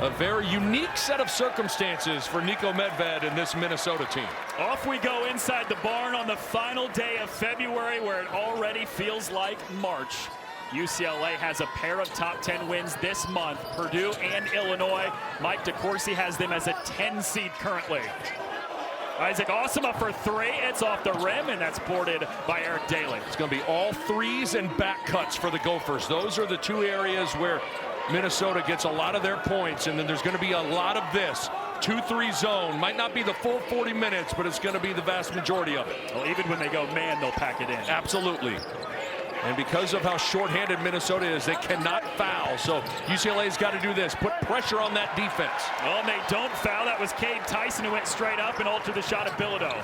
A very unique set of circumstances for Niko Medved and this Minnesota team. Off we go inside the barn on the final day of February, where it already feels like March. UCLA has a pair of top 10 wins this month, Purdue and Illinois. Mike DeCourcy has them as a 10 seed currently. Isaac Osama for three. It's off the rim, and that's boarded by Eric Daly. It's going to be all threes and back cuts for the Gophers. Those are the two areas where Minnesota gets a lot of their points, and then there's going to be a lot of this 2-3 zone. Might not be the full 40 minutes, but it's going to be the vast majority of it. Well, even when they go man, they'll pack it in. Absolutely. And because of how shorthanded Minnesota is, they cannot foul. So UCLA's got to do this, put pressure on that defense. Well, and they don't foul. That was Cade Tyson who went straight up and altered the shot of Bilodeau.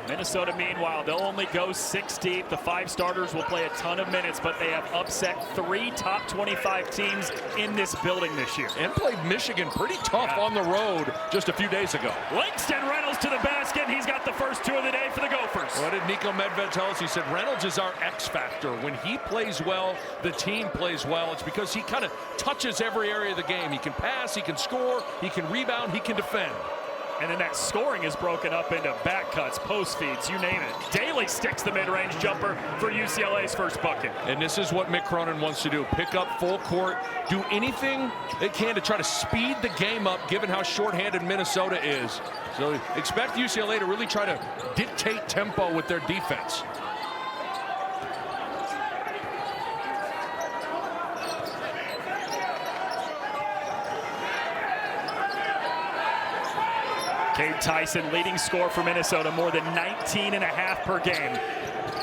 Minnesota, meanwhile, they'll only go 6 deep. The 5 starters will play a ton of minutes, but they have upset 3 top 25 teams in this building this year. And played Michigan pretty tough on the road just a few days ago. Langston Reynolds to the basket, and he's got the first 2 of the day for the Gophers. What did Niko Medved tell us? He said Reynolds is our X factor. When he plays well, the team plays well. It's because he kind of touches every area of the game. He can pass, he can score, he can rebound, he can defend. And then that scoring is broken up into back cuts, post feeds, you name it. Daly sticks the mid-range jumper for UCLA's first bucket. And this is what Mick Cronin wants to do. Pick up full court, do anything they can to try to speed the game up, given how shorthanded Minnesota is. So expect UCLA to really try to dictate tempo with their defense. Cade Tyson, leading scorer for Minnesota, more than 19.5 per game.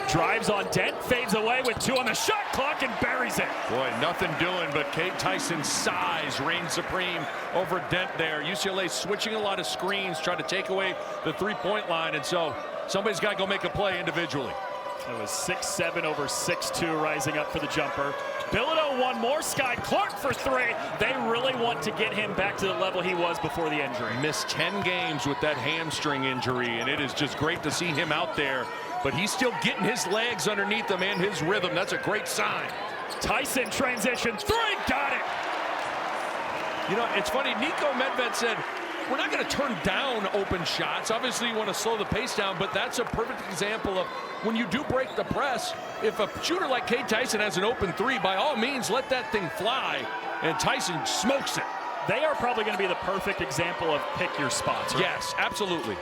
Drives on Dent, fades away with 2 on the shot clock and buries it. Boy, nothing doing, but Cade Tyson's size reigns supreme over Dent there. UCLA switching a lot of screens, trying to take away the three-point line, and so somebody's got to go make a play individually. It was 6'7" over 6'2", rising up for the jumper. Bilodeau one more. Sky Clark for 3. They really want to get him back to the level he was before the injury. Missed 10 games with that hamstring injury, and it is just great to see him out there. But he's still getting his legs underneath him and his rhythm. That's a great sign. Tyson transition 3, got it. You know, it's funny, Niko Medved said, we're not going to turn down open shots. Obviously, you want to slow the pace down, but that's a perfect example of when you do break the press, if a shooter like Cade Tyson has an open 3, by all means, let that thing fly, and Tyson smokes it. They are probably going to be the perfect example of pick your spots, right? Yes, absolutely.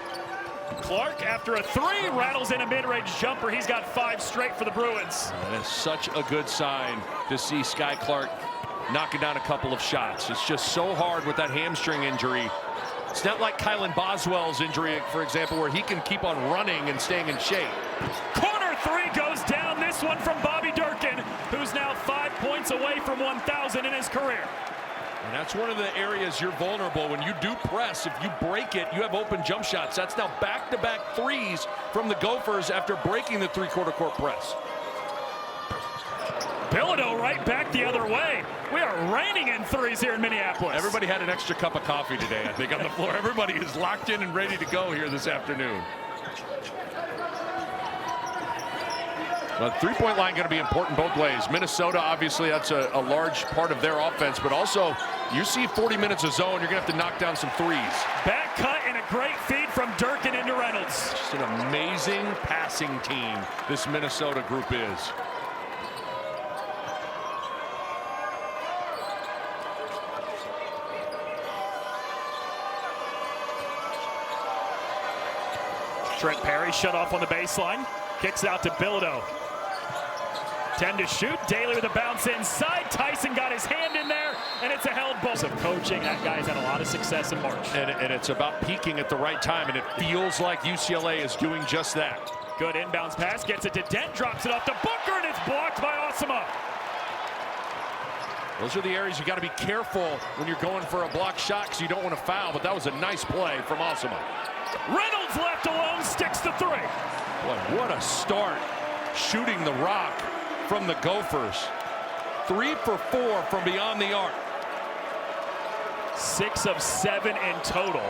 Clark, after a 3, rattles in a mid-range jumper. He's got 5 straight for the Bruins. That is such a good sign to see Sky Clark knocking down a couple of shots. It's just so hard with that hamstring injury. It's not like Kylan Boswell's injury, for example, where he can keep on running and staying in shape. Corner 3 goes down. This one from Bobby Durkin, who's now 5 points away from 1,000 in his career. And that's one of the areas you're vulnerable. When you do press, if you break it, you have open jump shots. That's now back-to-back threes from the Gophers after breaking the three-quarter court press. Bilodeau right back the other way. We are raining in threes here in Minneapolis. Everybody had an extra cup of coffee today, I think, on the floor. Everybody is locked in and ready to go here this afternoon. Well, the three-point line going to be important both ways. Minnesota, obviously, that's a large part of their offense, but also you see 40 minutes of zone, you're going to have to knock down some threes. Back cut and a great feed from Durkin into Reynolds. Just an amazing passing team this Minnesota group is. Trent Perry shut off on the baseline. Kicks it out to Bilodeau. 10 to shoot. Daly with a bounce inside. Tyson got his hand in there, and it's a held ball. Of coaching, that guy's had a lot of success in March. And it's about peaking at the right time, and it feels like UCLA is doing just that. Good inbounds pass. Gets it to Dent. Drops it off to Booker, and it's blocked by Osama. Those are the areas you got to be careful when you're going for a block shot because you don't want to foul, but that was a nice play from Osama. Reynolds left alone, sticks the 3. Boy, what a start shooting the rock from the Gophers. 3 for 4 from beyond the arc. 6 of 7 in total.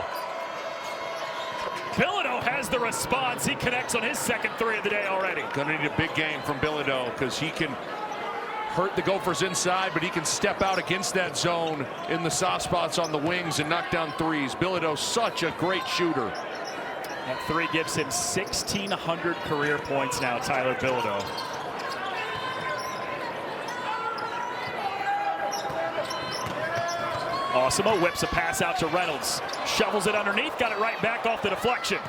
Bilodeau has the response. He connects on his second 3 of the day already. Gonna need a big game from Bilodeau because he can hurt the Gophers inside, but he can step out against that zone in the soft spots on the wings and knock down threes. Bilodeau, such a great shooter. That three gives him 1,600 career points now, Tyler Bilodeau. Osimo whips a pass out to Reynolds. Shovels it underneath, got it right back off the deflection.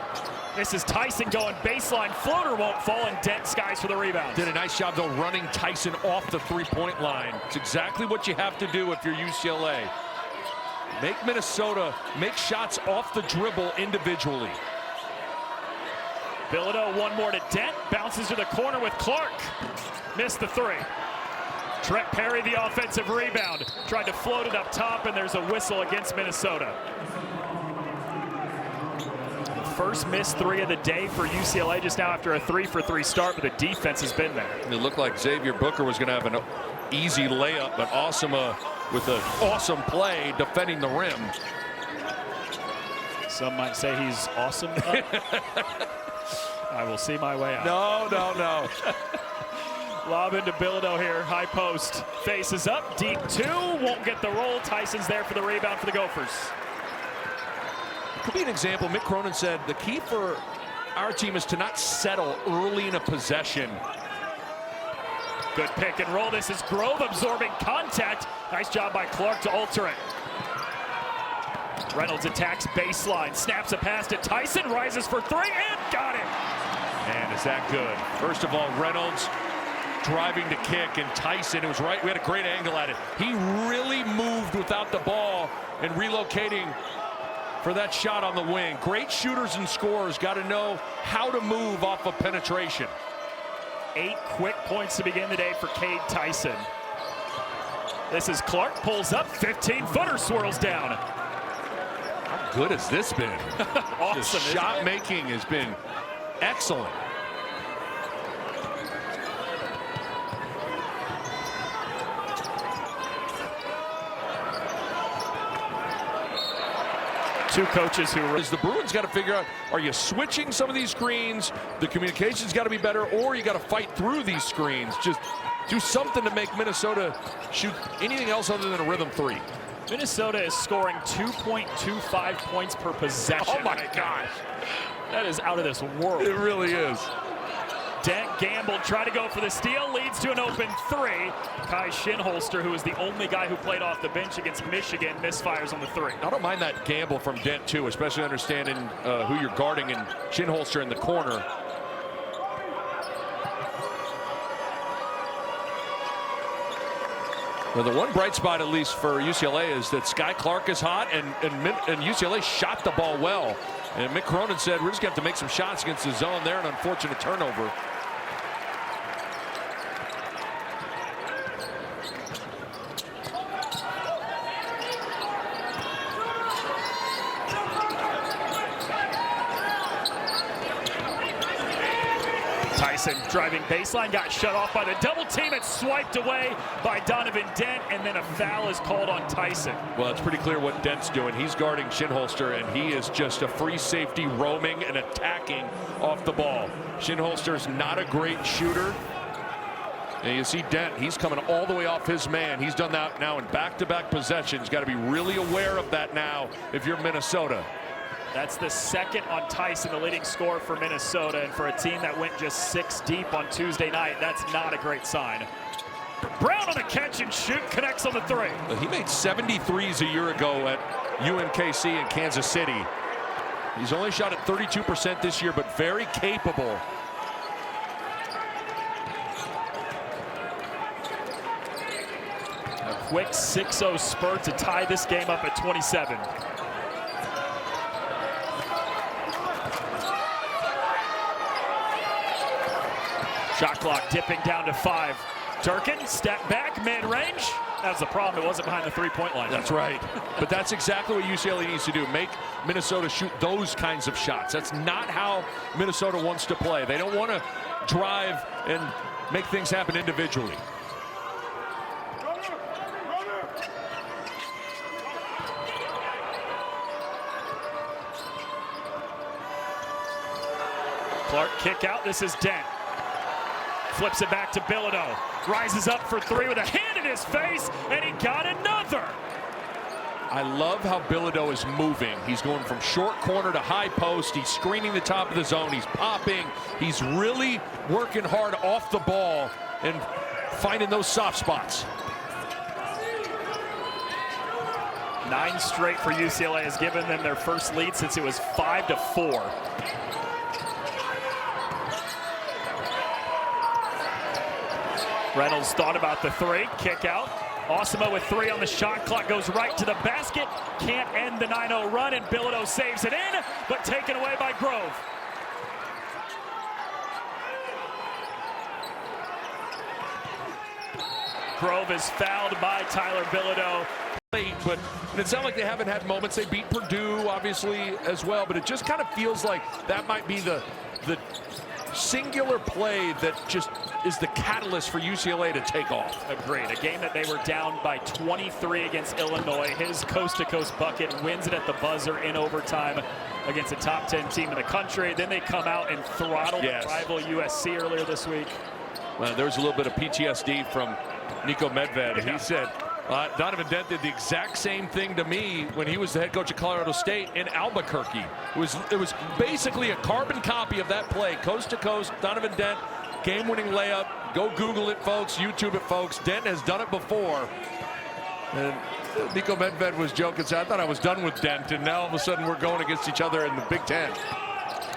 This is Tyson going baseline. Floater won't fall, and Dent skies for the rebound. Did a nice job, though, running Tyson off the three-point line. It's exactly what you have to do if you're UCLA. Make Minnesota make shots off the dribble individually. Bilodeau, one more to Dent. Bounces to the corner with Clark. Missed the three. Trent Perry, the offensive rebound. Tried to float it up top, and there's a whistle against Minnesota. First missed three of the day for UCLA just now after a 3-for-3 start, but the defense has been there. It looked like Xavier Booker was going to have an easy layup, but Osimo with an awesome play defending the rim. Some might say he's awesome. I will see my way out. No. Lob into Bilodeau here, high post. Faces up, deep two, won't get the roll. Tyson's there for the rebound for the Gophers. Could be an example. Mick Cronin said the key for our team is to not settle early in a possession. Good pick and roll. This is Grove absorbing contact. Nice job by Clark to alter it. Reynolds attacks baseline, snaps a pass to Tyson, rises for three, and got it. Man, is that good. First of all, Reynolds driving to kick, and Tyson, it was right, we had a great angle at it. He really moved without the ball and relocating for that shot on the wing. Great shooters and scorers got to know how to move off of penetration. 8 quick points to begin the day for Cade Tyson. This is Clark, pulls up, 15-footer swirls down. How good has this been? Awesome. The shot making has been excellent. Two coaches who is the Bruins got to figure out, are you switching some of these screens? The communication's got to be better, or you got to fight through these screens. Just do something to make Minnesota shoot anything else other than a rhythm three. Minnesota is scoring 2.25 points per possession. Oh my gosh. That is out of this world. It really is. Dent gambled, tried to go for the steal, leads to an open three. Kai Shinholster, who is the only guy who played off the bench against Michigan, misfires on the three. I don't mind that gamble from Dent, too, especially understanding who you're guarding and Shinholster in the corner. Well, the one bright spot, at least for UCLA, is that Sky Clark is hot, and UCLA shot the ball well. And Mick Cronin said, we're just going to have to make some shots against the zone there, an unfortunate turnover. Tyson driving baseline, got shut off by the double team. It's swiped away by Donovan Dent, and then a foul is called on Tyson. Well, it's pretty clear what Dent's doing. He's guarding Shinholster, and he is just a free safety roaming and attacking off the ball. Shinholster's not a great shooter. And you see Dent, he's coming all the way off his man. He's done that now in back-to-back possessions. Got to be really aware of that now if you're Minnesota. That's the second on Tyson, the leading scorer for Minnesota. And for a team that went just 6 deep on Tuesday night, that's not a great sign. Brown on the catch and shoot, connects on the three. He made 73s a year ago at UMKC in Kansas City. He's only shot at 32% this year, but very capable. A quick 6-0 spurt to tie this game up at 27. Shot clock dipping down to 5. Durkin, step back, mid-range. That was the problem. It wasn't behind the three-point line. That's right. But that's exactly what UCLA needs to do. Make Minnesota shoot those kinds of shots. That's not how Minnesota wants to play. They don't want to drive and make things happen individually. Clark kick out. This is Dent. Flips it back to Bilodeau. Rises up for three with a hand in his face, and he got another. I love how Bilodeau is moving. He's going from short corner to high post. He's screening the top of the zone. He's popping. He's really working hard off the ball and finding those soft spots. 9 straight for UCLA has given them their first lead since it was 5-4. Reynolds thought about the three, kick out. Osima with 3 on the shot clock, goes right to the basket. Can't end the 9-0 run, and Bilodeau saves it in, but taken away by Grove. Grove is fouled by Tyler Bilodeau. But it's not like they haven't had moments. They beat Purdue, obviously, as well. But it just kind of feels like that might be the singular play that just is the catalyst for UCLA to take off. Agreed. A game that they were down by 23 against Illinois. His coast-to-coast bucket wins it at the buzzer in overtime against a top 10 team in the country. Then they come out and throttle rival USC earlier this week. Well, there was a little bit of PTSD from Nico Medved. He said, Donovan Dent did the exact same thing to me when he was the head coach of Colorado State in Albuquerque. It was basically a carbon copy of that play, coast to coast. Donovan Dent, game-winning layup. Go Google it, folks. YouTube it, folks. Dent has done it before. And Nico Medved was joking, saying, I thought I was done with Dent, and now all of a sudden we're going against each other in the Big Ten.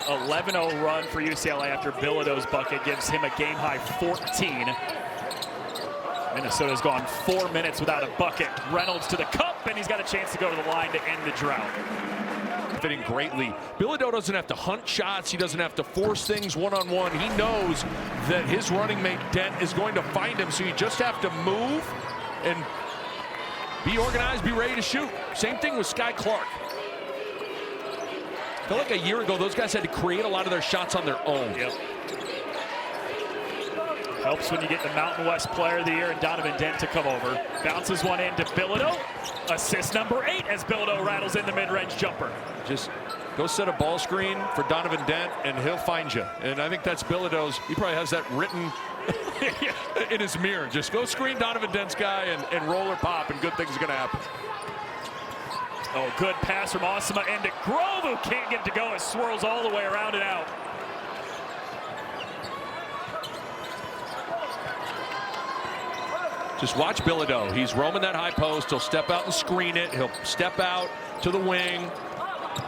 11-0 run for UCLA after Bilodeau's bucket gives him a game-high 14. Minnesota's gone 4 minutes without a bucket. Reynolds to the cup, and he's got a chance to go to the line to end the drought. Fitting greatly. Bilodeau doesn't have to hunt shots. He doesn't have to force things one-on-one. He knows that his running mate Dent is going to find him, so you just have to move and be organized, be ready to shoot. Same thing with Sky Clark. I feel like a year ago, those guys had to create a lot of their shots on their own. Yep. Helps when you get the Mountain West Player of the Year and Donovan Dent to come over. Bounces one in to Bilodeau. Assist number 8 as Bilodeau rattles in the mid-range jumper. Just go set a ball screen for Donovan Dent, and he'll find you. And I think that's Bilodeau's. He probably has that written in his mirror. Just go screen Donovan Dent's guy and roll or pop, and good things are going to happen. Oh, good pass from Osima into Grove, who can't get it to go. It swirls all the way around and out. Just watch Bilodeau. He's roaming that high post. He'll step out and screen it. He'll step out to the wing.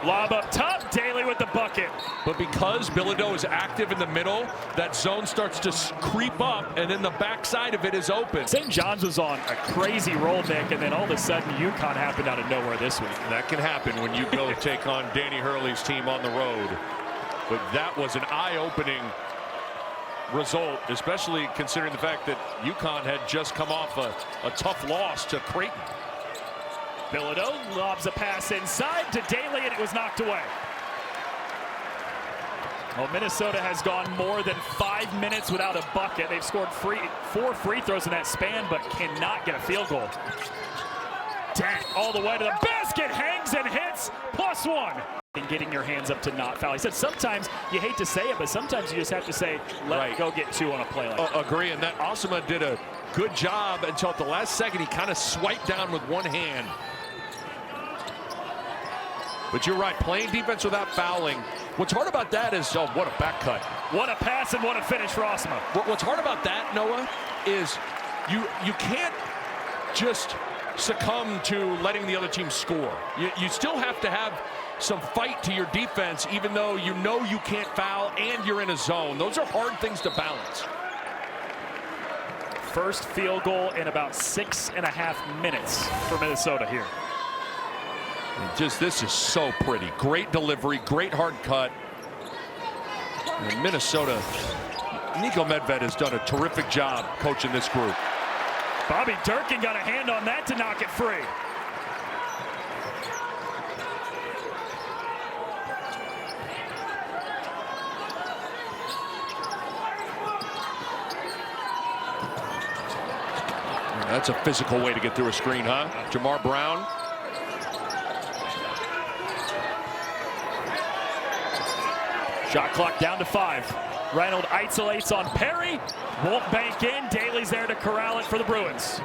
Lob up top, Daly with the bucket. But because Bilodeau is active in the middle, that zone starts to creep up, and then the backside of it is open. St. John's was on a crazy roll, Nick, and then all of a sudden UConn happened out of nowhere this week. That can happen when you go take on Danny Hurley's team on the road. But that was an eye-opening result, especially considering the fact that UConn had just come off a tough loss to Creighton. Bilodeau lobs a pass inside to Daly, and it was knocked away. Well, Minnesota has gone more than 5 minutes without a bucket. They've scored 4 free throws in that span, but cannot get a field goal. Dent all the way to the basket, hangs and hits, +1. And getting your hands up to not foul. He said sometimes you hate to say it, but sometimes you just have to say, let it go get 2 on a play like that. Agree, and that Osima did a good job until at the last second he kind of swiped down with one hand. But you're right, playing defense without fouling. What's hard about that is, oh, what a back cut. What a pass and what a finish for Osima. What's hard about that, Noah, is you can't just succumb to letting the other team score. You still have to have some fight to your defense, even though you know you can't foul and you're in a zone. Those are hard things to balance. First field goal in about 6.5 minutes for Minnesota here. This is so pretty. Great delivery, great hard cut. And Minnesota, Nico Medved has done a terrific job coaching this group. Bobby Durkin got a hand on that to knock it free. That's a physical way to get through a screen, huh? Jamar Brown. Shot clock down to 5. Reynolds isolates on Perry. Won't bank in. Daly's there to corral it for the Bruins.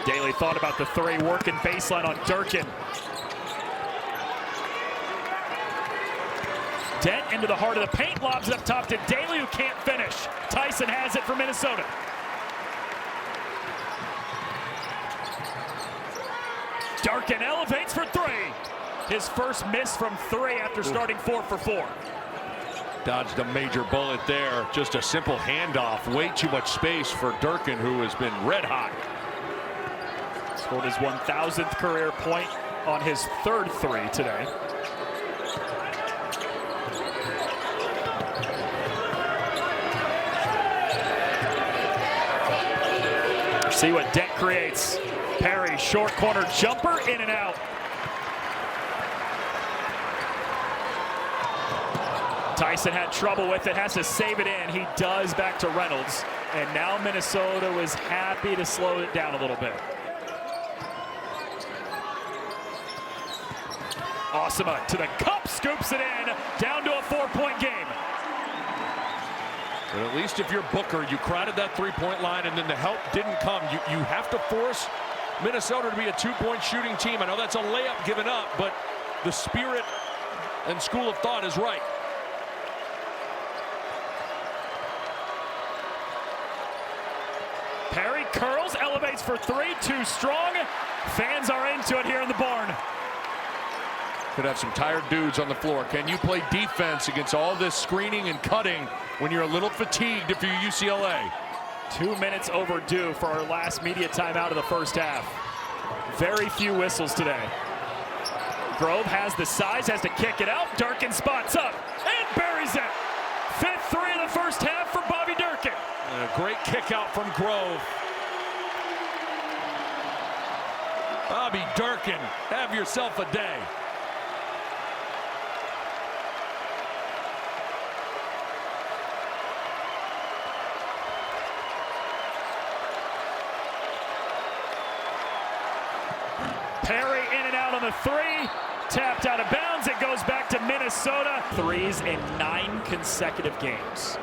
Daly thought about the three, working baseline on Durkin. Dent into the heart of the paint, lobs it up top to Daly, who can't finish. Tyson has it for Minnesota. Durkin elevates for three. His first miss from three after starting 4 for 4. Dodged a major bullet there. Just a simple handoff. Way too much space for Durkin, who has been red hot. Scored his 1,000th career point on his third three today. See what Dent creates. Perry, short corner jumper, in and out. Tyson had trouble with it, has to save it in. He does, back to Reynolds. And now Minnesota was happy to slow it down a little bit. Osama to the cup, scoops it in, down to a 4-point game. But at least if you're Booker, you crowded that three-point line and then the help didn't come. You have to force Minnesota to be a 2-point shooting team. I know that's a layup given up, but the spirit and school of thought is right. Perry curls, elevates for three, too strong. Fans are into it here in the barn. Could have some tired dudes on the floor. Can you play defense against all this screening and cutting when you're a little fatigued if you're UCLA? 2 minutes overdue for our last media timeout of the first half. Very few whistles today. Grove has the size, has to kick it out. Durkin spots up and buries it. 5th three of the first half for Bobby Durkin. And a great kick out from Grove. Bobby Durkin, have yourself a day. Perry in and out on the three. Tapped out of bounds. It goes back to Minnesota. Threes in 9 consecutive games.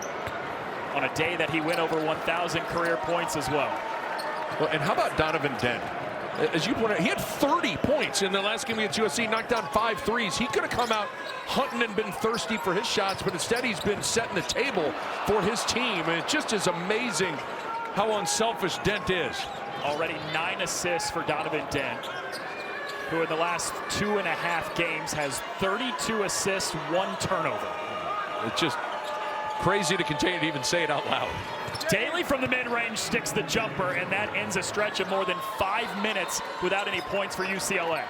On a day that he went over 1,000 career points as well. Well, and how about Donovan Dent? As you pointed out, he had 30 points in the last game against USC, knocked down 5 threes. He could have come out hunting and been thirsty for his shots, but instead he's been setting the table for his team. And it just is amazing how unselfish Dent is. Already 9 assists for Donovan Dent, who in the last 2.5 games has 32 assists, 1 turnover. It's just crazy to continue to even say it out loud. Daly from the mid-range sticks the jumper, and that ends a stretch of more than 5 minutes without any points for UCLA.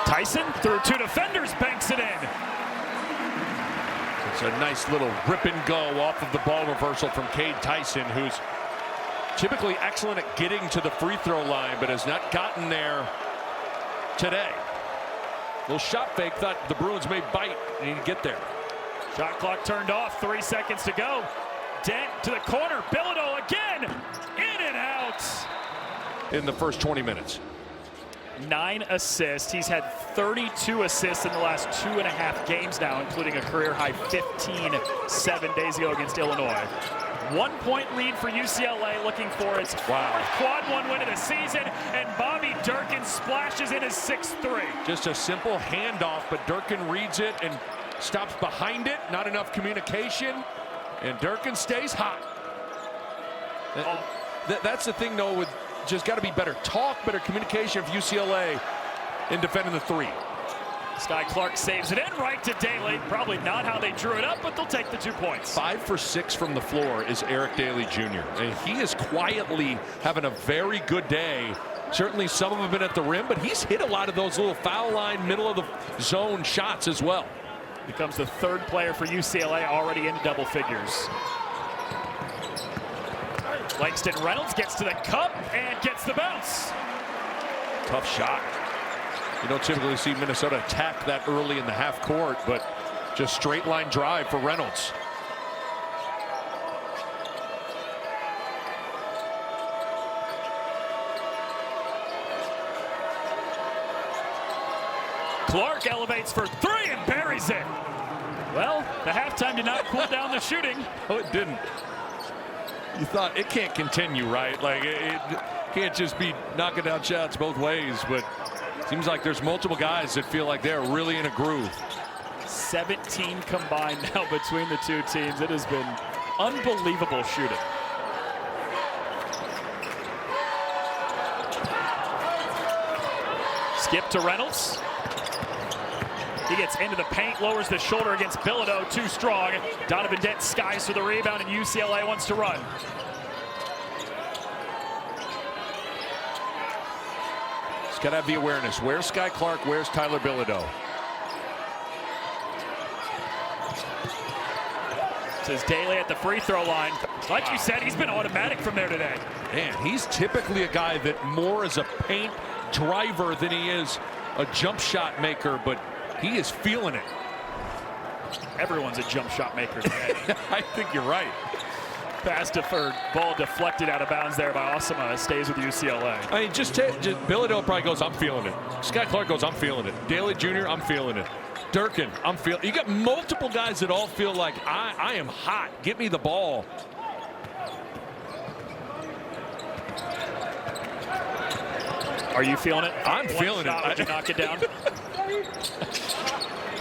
Tyson through 2 defenders, banks it in. It's a nice little rip and go off of the ball reversal from Cade Tyson, who's typically excellent at getting to the free throw line, but has not gotten there today. Little shot fake, thought the Bruins may bite and he'd get there. Shot clock turned off, 3 seconds to go. Dent to the corner, Bilodeau again, in and out. In the first 20 minutes. 9 assists. He's had 32 assists in the last 2.5 games now, including a career high 15 7 days ago against Illinois. 1-point lead for UCLA, looking for its quad 1 win of the season, and Bobby Durkin splashes in his 6th three. Just a simple handoff, but Durkin reads it and stops behind it. Not enough communication, and Durkin stays hot. That's the thing, though, with just got to be better talk, better communication of UCLA in defending the three. Sky Clark saves it in right to Daly. Probably not how they drew it up, but they'll take the 2 points. 5 for 6 from the floor is Eric Daly Jr. And he is quietly having a very good day. Certainly some of them have been at the rim, but he's hit a lot of those little foul line, middle of the zone shots as well. Becomes the 3rd player for UCLA already in double figures. Langston Reynolds gets to the cup and gets the bounce. Tough shot. You don't typically see Minnesota attack that early in the half court, but just straight line drive for Reynolds. Clark elevates for three and buries it. Well, the halftime did not cool down the shooting. No, it didn't. You thought it can't continue, right? Like it can't just be knocking down shots both ways, but it seems like there's multiple guys that feel like they're really in a groove. 17 combined now between the two teams. It has been unbelievable shooting. Skip to Reynolds. He gets into the paint, lowers the shoulder against Bilodeau, too strong. Donovan Dent skies for the rebound, and UCLA wants to run. He's got to have the awareness. Where's Sky Clark? Where's Tyler Bilodeau? This is Daly at the free throw line. Like you said, he's been automatic from there today. Man, he's typically a guy that more is a paint driver than he is a jump shot maker, but he is feeling it. Everyone's a jump shot maker today. I think you're right. Pass deferred, ball deflected out of bounds there by Osama. Stays with UCLA. I mean, just Bilodeau probably goes, I'm feeling it. Sky Clark goes, I'm feeling it. Daly Jr., I'm feeling it. Durkin, I'm feeling. You got multiple guys that all feel like I am hot. Get me the ball. Are you feeling it? I'm feeling it. Would you knock it down?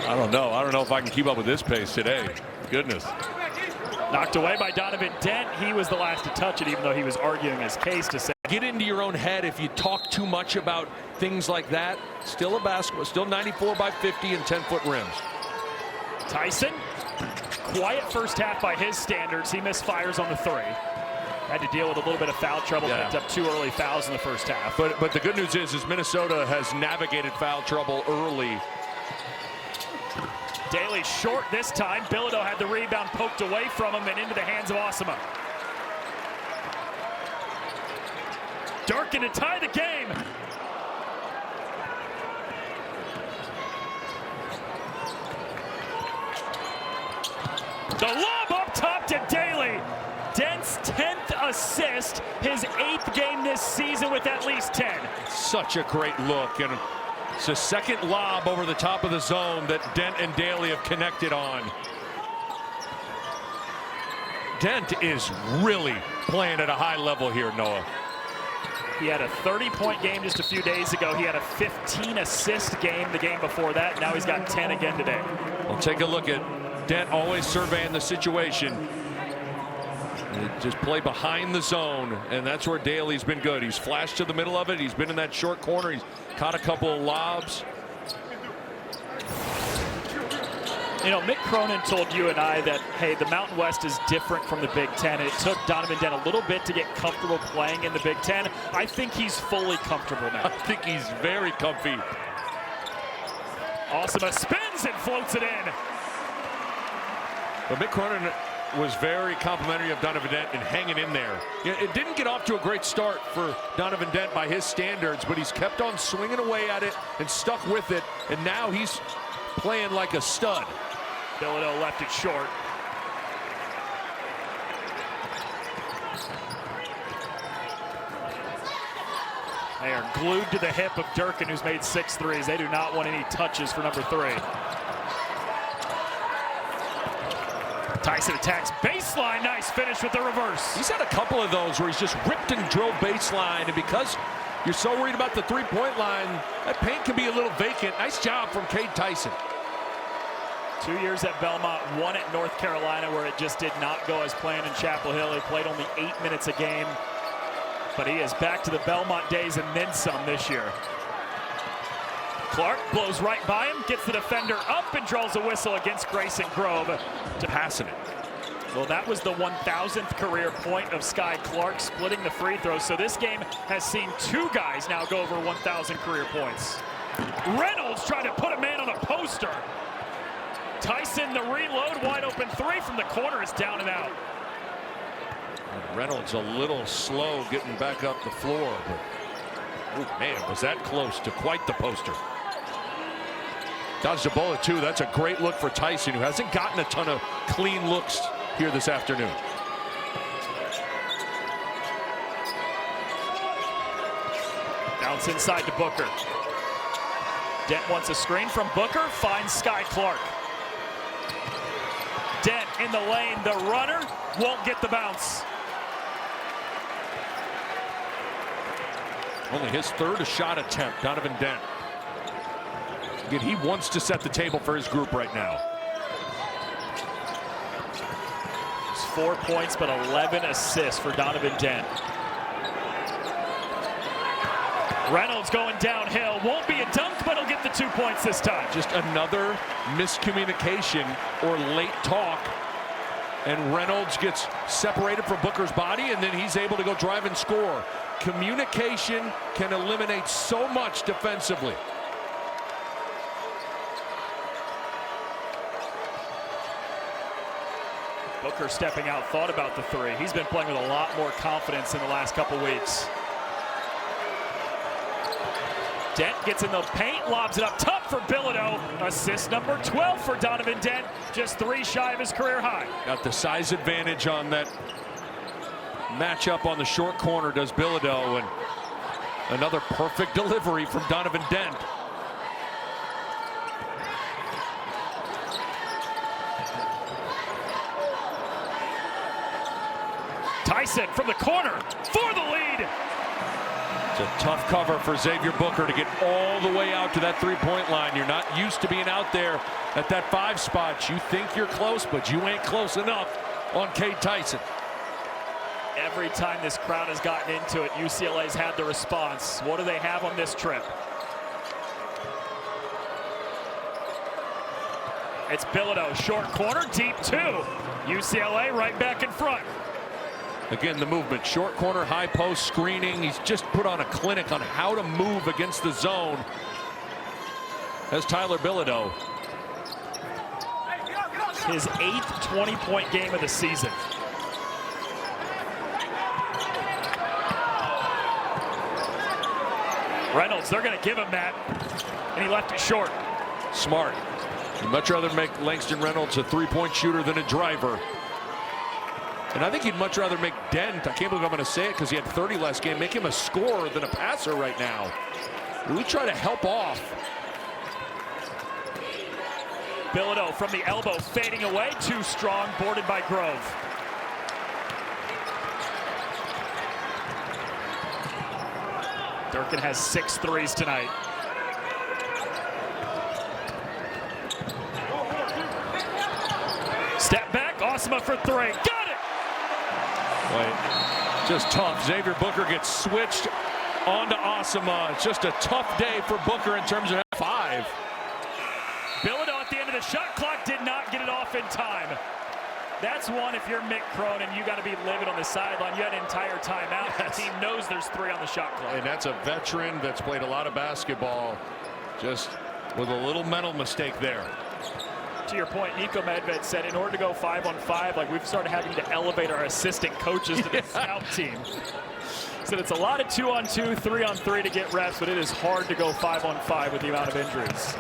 I don't know. I don't know if I can keep up with this pace today. Goodness. Knocked away by Donovan Dent. He was the last to touch it, even though he was arguing his case to say. Get into your own head if you talk too much about things like that. Still a basketball, still 94 by 50 and 10-foot rims. Tyson, quiet first half by his standards. He misfires on the three. Had to deal with a little bit of foul trouble. Yeah. Picked up 2 early fouls in the first half. But the good news is Minnesota has navigated foul trouble early. Daly short this time. Bilodeau had the rebound poked away from him and into the hands of Osama. Durkin to tie the game. The lob up top to Daly. Dent's 10th assist, his 8th game this season with at least 10. Such a great look, and it's the second lob over the top of the zone that Dent and Daly have connected on. Dent is really playing at a high level here, Noah. He had a 30-point game just a few days ago. He had a 15-assist game the game before that. Now he's got 10 again today. Well, take a look at Dent always surveying the situation. Just play behind the zone, and that's where Daly's been good. He's flashed to the middle of it. He's been in that short corner. He's caught a couple of lobs. You know, Mick Cronin told you and I that, hey, the Mountain West is different from the Big Ten. It took Donovan Dent a little bit to get comfortable playing in the Big Ten. I think he's fully comfortable now. I think he's very comfy. Osama spins and floats it in. But Mick Cronin was very complimentary of Donovan Dent and hanging in there. It didn't get off to a great start for Donovan Dent by his standards, but he's kept on swinging away at it and stuck with it, and now he's playing like a stud. Bilodeau left it short. They are glued to the hip of Durkin, who's made 6 threes. They do not want any touches for number 3. Tyson attacks baseline. Nice finish with the reverse. He's had a couple of those where he's just ripped and drilled baseline, and because you're so worried about the three-point line, that paint can be a little vacant. Nice job from Cade Tyson. 2 years at Belmont, 1 at North Carolina, where it just did not go as planned in Chapel Hill. He played only 8 minutes a game, but he is back to the Belmont days and then some this year. Clark blows right by him, gets the defender up and draws a whistle against Grayson Grove to passing it. Well, that was the 1,000th career point of Sky Clark, splitting the free throws. So this game has seen 2 guys now go over 1,000 career points. Reynolds trying to put a man on a poster. Tyson, the reload, wide open 3 from the corner is down and out. And Reynolds a little slow getting back up the floor, but oh man, was that close to quite the poster. Dodged a bullet too. That's a great look for Tyson, who hasn't gotten a ton of clean looks here this afternoon. Bounce inside to Booker. Dent wants a screen from Booker, finds Sky Clark. Dent in the lane, the runner won't get the bounce. Only his third shot attempt, Donovan Dent. Again, he wants to set the table for his group right now. It's 4 points, but 11 assists for Donovan Dent. Reynolds going downhill. Won't be a dunk, but he'll get the 2 points this time. Just another miscommunication or late talk. And Reynolds gets separated from Booker's body, and then he's able to go drive and score. Communication can eliminate so much defensively. Booker stepping out, thought about the three. He's been playing with a lot more confidence in the last couple weeks. Dent gets in the paint, lobs it up top for Bilodeau. Assist number 12 for Donovan Dent, just 3 shy of his career high. Got the size advantage on that matchup on the short corner, does Bilodeau, and another perfect delivery from Donovan Dent. Tyson from the corner for the lead. It's a tough cover for Xavier Booker to get all the way out to that three-point line. You're not used to being out there at that 5 spot. You think you're close, but you ain't close enough on Cade Tyson. Every time this crowd has gotten into it, UCLA's had the response. What do they have on this trip? It's Bilodeau, short corner, deep 2. UCLA right back in front. Again, the movement, short corner, high post screening. He's just put on a clinic on how to move against the zone. As Tyler Bilodeau. His 8th 20-point game of the season. Reynolds, they're going to give him that, and he left it short. Smart. You'd much rather make Langston Reynolds a three-point shooter than a driver. And I think he'd much rather make Dent, I can't believe I'm going to say it because he had 30 last game, make him a scorer than a passer right now. We try to help off. Bilodeau from the elbow, fading away, too strong, boarded by Grove. Durkin has 6 threes tonight. Step back, Osama for 3. Got it! Just tough. Xavier Booker gets switched onto Osama. It's just a tough day for Booker in terms of 5. Bilodeau at the end of the shot clock did not get it off in time. That's one if you're Mick Cronin, you got to be livid on the sideline. You had an entire timeout. Yes. The team knows there's 3 on the shot clock. And that's a veteran that's played a lot of basketball, just with a little mental mistake there. To your point, Nico Medved said in order to go 5-on-5, like we've started having to elevate our assistant coaches to the scout team. Said it's a lot of 2-on-2, 3-on-3 to get reps, but it is hard to go 5-on-5 with the amount of injuries.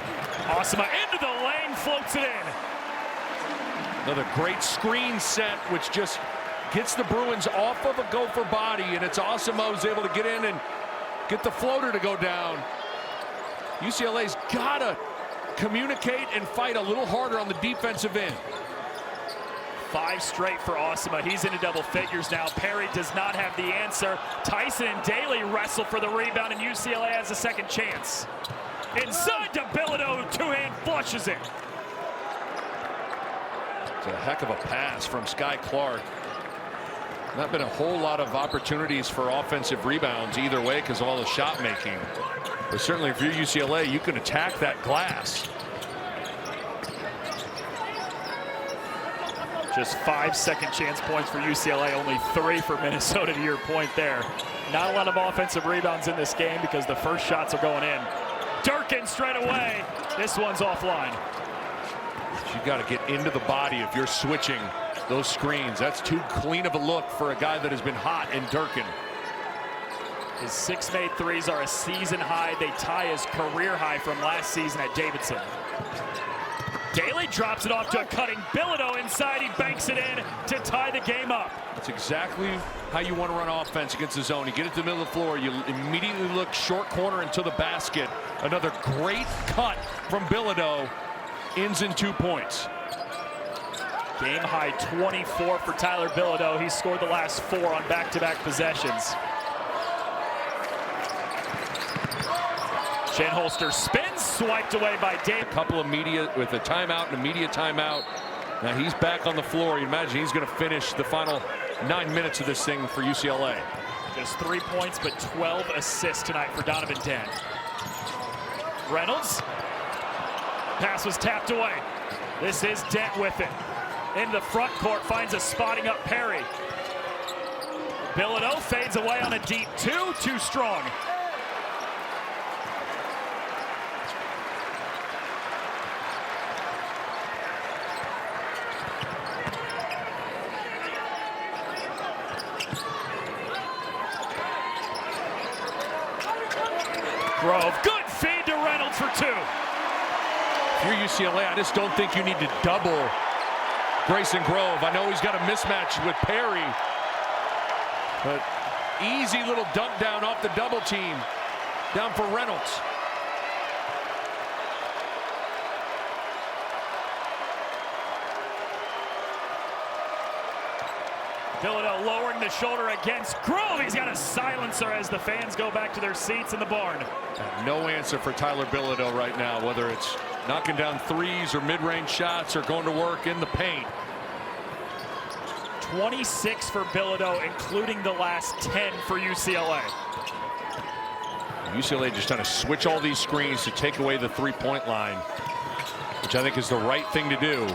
Osama into the lane, floats it in. Another great screen set, which just gets the Bruins off of a gopher body, and it's Osama who's able to get in and get the floater to go down. UCLA's gotta communicate and fight a little harder on the defensive end. 5 straight for Osama. He's into double figures now. Perry does not have the answer. Tyson and Daly wrestle for the rebound, and UCLA has a second chance. Inside to Bilodeau, 2-hand flushes it. It's a heck of a pass from Sky Clark. Not been a whole lot of opportunities for offensive rebounds either way because of all the shot making. But certainly if you're UCLA, you can attack that glass. Just 5 second chance points for UCLA, only 3 for Minnesota, to your point there. Not a lot of offensive rebounds in this game because the first shots are going in. Durkin straight away. This one's offline. You've got to get into the body if you're switching those screens. That's too clean of a look for a guy that has been hot in Durkin. His 6 made threes are a season high. They tie his career high from last season at Davidson. Daly drops it off to a cutting Bilodeau inside. He banks it in to tie the game up. That's exactly how you want to run offense against the zone. You get it to the middle of the floor. You immediately look short corner into the basket. Another great cut from Bilodeau. Ends in 2 points. Game high 24 for Tyler Bilodeau. He scored the last 4 on back-to-back possessions. Shinholster spins, swiped away by Dave. A couple of media with a timeout and a media timeout. Now he's back on the floor. You imagine he's going to finish the final 9 minutes of this thing for UCLA. Just 3 points, but 12 assists tonight for Donovan Dent. Reynolds. Pass was tapped away. This is Dent with it. Into the front court, finds a spotting up Perry. Bilodeau fades away on a deep 2, too strong. Grove, good feed to Reynolds for 2. If you're UCLA, I just don't think you need to double Grayson Grove. I know he's got a mismatch with Perry, but easy little dunk down off the double team. Down for Reynolds. Bilodeau lowering the shoulder against Grove. He's got a silencer as the fans go back to their seats in the barn. No answer for Tyler Bilodeau right now, whether it's knocking down threes or mid-range shots or going to work in the paint. 26 for Bilodeau, including the last 10 for UCLA. UCLA just trying to switch all these screens to take away the three-point line, which I think is the right thing to do.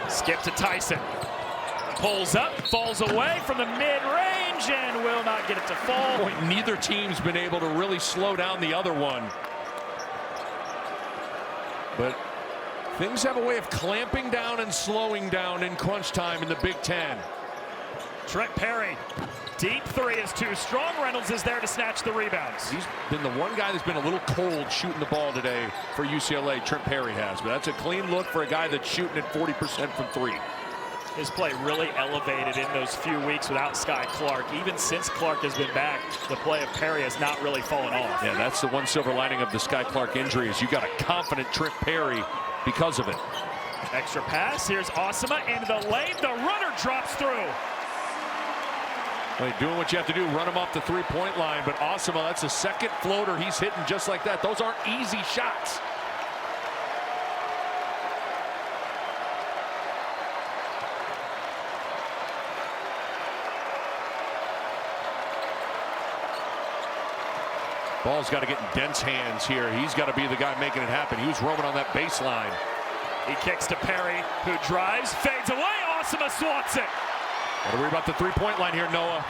Skip to Tyson. Pulls up, falls away from the mid-range, and will not get it to fall. Neither team's been able to really slow down the other one. But things have a way of clamping down and slowing down in crunch time in the Big Ten. Trent Perry, deep 3 is too strong. Reynolds is there to snatch the rebounds. He's been the one guy that's been a little cold shooting the ball today for UCLA. Trent Perry has, but that's a clean look for a guy that's shooting at 40% from 3. His play really elevated in those few weeks without Sky Clark. Even since Clark has been back, the play of Perry has not really fallen off. Yeah, that's the one silver lining of the Sky Clark injury is you got a confident Trent Perry because of it. Extra pass. Here's Osama into the lane. The runner drops through. Well, doing what you have to do, run him off the three-point line. But Osama, that's a second floater he's hitting just like that. Those aren't easy shots. Ball's got to get in Dent's hands here. He's got to be the guy making it happen. He was roaming on that baseline. He kicks to Perry, who drives, fades away. Osama swats it. Got to worry about the three-point line here, Noah.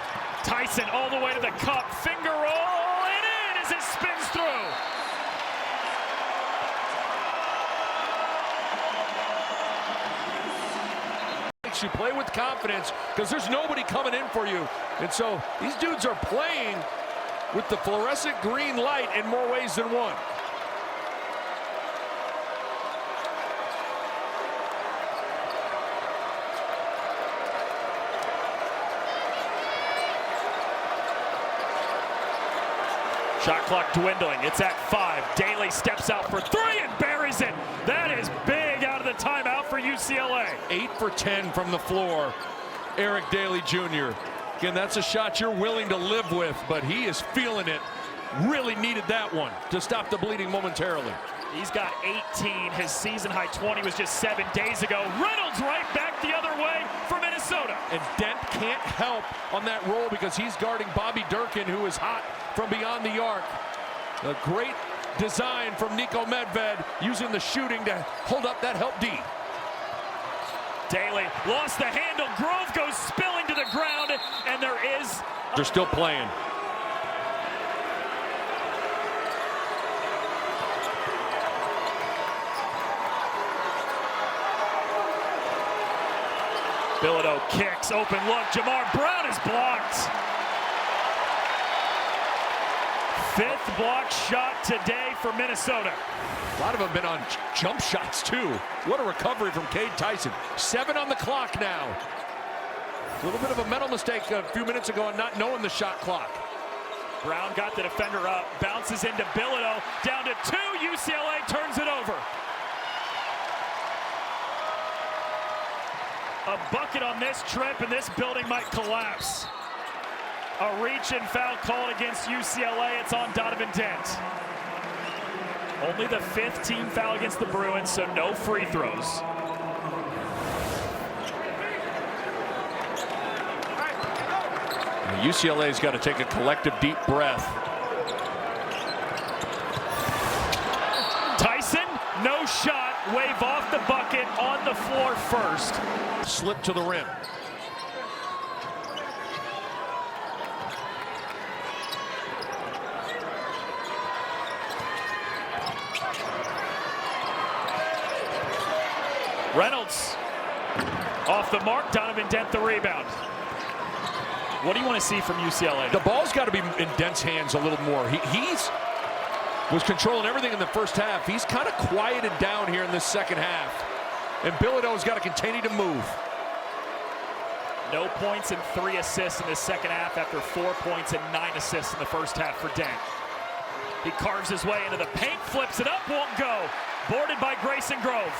Tyson all the way to the cup. Finger roll and in as it spins through. Makes you play with confidence because there's nobody coming in for you. And so these dudes are playing with the fluorescent green light in more ways than one. Shot clock dwindling. It's at 5. Daly steps out for 3 and buries it. That is big out of the timeout for UCLA. 8 for 10 from the floor. Eric Daly Jr. Again, that's a shot you're willing to live with, but he is feeling it. Really needed that one to stop the bleeding momentarily. He's got 18. His season high 20 was just 7 days ago. Reynolds right back the other way for Minnesota. And Dent can't help on that roll because he's guarding Bobby Durkin, who is hot from beyond the arc. A great design from Niko Medved using the shooting to hold up that help D. Daly lost the handle. Grove goes spilling to the ground, and there is... They're still playing. Bilodeau kicks, open look. Jamar Brown is blocked. Fifth block shot today for Minnesota. A lot of them been on jump shots too. What a recovery from Cade Tyson. 7 on the clock now. A little bit of a mental mistake a few minutes ago on not knowing the shot clock. Brown got the defender up, bounces into Bilodeau, down to 2, UCLA turns it over. A bucket on this trip and this building might collapse. A reach and foul called against UCLA, it's on Donovan Dent. Only the 5th team foul against the Bruins, so no free throws. UCLA's got to take a collective deep breath. Tyson, no shot, wave off the bucket, on the floor first. Slip to the rim. Reynolds off the mark, Donovan Dent the rebound. What do you want to see from UCLA? The ball's got to be in Dent's hands a little more. He's was controlling everything in the first half. He's kind of quieted down here in this second half. And Bilodeau's got to continue to move. No points and 3 assists in the second half after 4 points and 9 assists in the first half for Dent. He carves his way into the paint, flips it up, won't go. Boarded by Grayson Grove.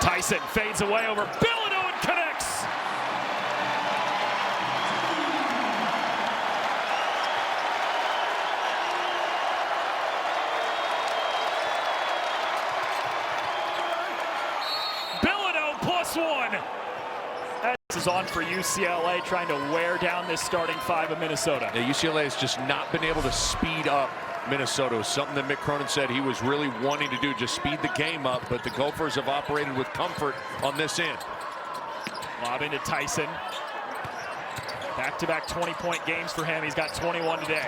Tyson fades away over Bilodeau and connects. Bilodeau +1. This is on for UCLA, trying to wear down this starting 5 of Minnesota. Yeah, UCLA has just not been able to speed up Minnesota. Something that Mick Cronin said he was really wanting to do, just speed the game up, but the Gophers have operated with comfort on this end. Lob into Tyson. Back-to-back 20-point games for him. He's got 21 today.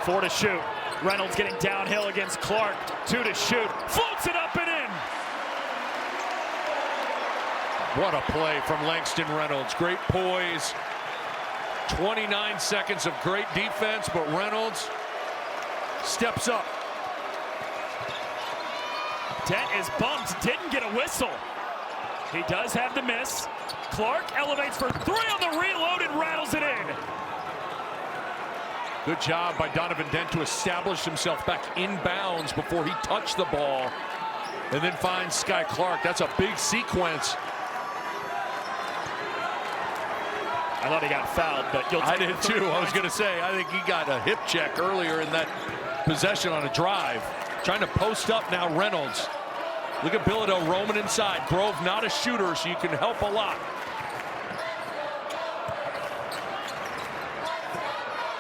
Four to shoot. Reynolds getting downhill against Clark. 2 to shoot. Floats it up and in. What a play from Langston Reynolds. Great poise. 29 seconds of great defense, but Reynolds steps up. Dent is bumped, didn't get a whistle. He does have the miss. Clark elevates for 3 on the reload and rattles it in. Good job by Donovan Dent to establish himself back in bounds before he touched the ball, and then finds Sky Clark. That's a big sequence. I thought he got fouled, but I did too. I was going to say, I think he got a hip check earlier in that possession on a drive. Trying to post up now, Reynolds. Look at Bilodeau roaming inside. Grove not a shooter, so you can help a lot.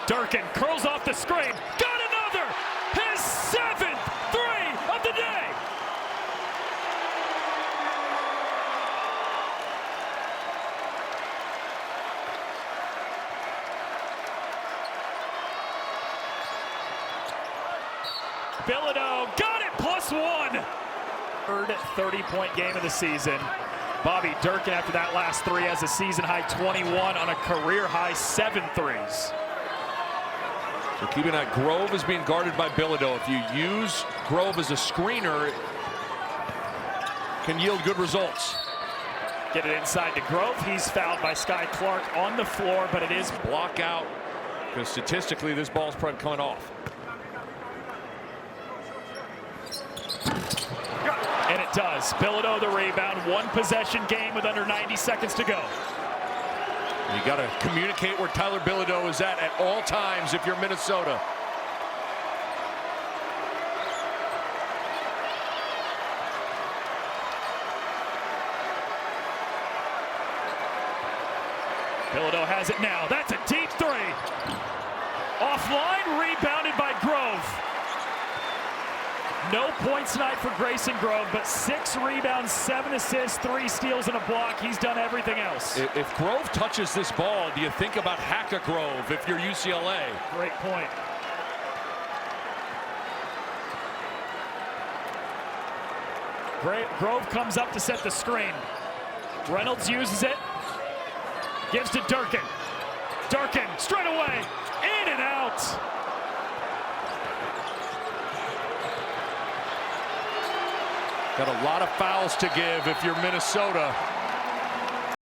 Durkin curls off the screen. Got another! His 7th 3 of the day! Bilodeau got it, +1. Third 30-point game of the season. Bobby Durkin, after that last 3, has a season-high 21 on a career-high 7 threes. So keep an eye. Grove is being guarded by Bilodeau. If you use Grove as a screener, it can yield good results. Get it inside to Grove. He's fouled by Sky Clark on the floor, but it is block out, because statistically this ball's probably coming off. And it does. Bilodeau the rebound. 1 possession game with under 90 seconds to go. You got to communicate where Tyler Bilodeau is at all times if you're Minnesota. Bilodeau has it now. That's a deep 3. Offline rebound. No points tonight for Grayson Grove, but 6 rebounds, 7 assists, 3 steals, and a block. He's done everything else. If Grove touches this ball, do you think about Hacka Grove if you're UCLA? Great point. Grove comes up to set the screen. Reynolds uses it. Gives to Durkin. Durkin straight away. In and out. Got a lot of fouls to give if you're Minnesota.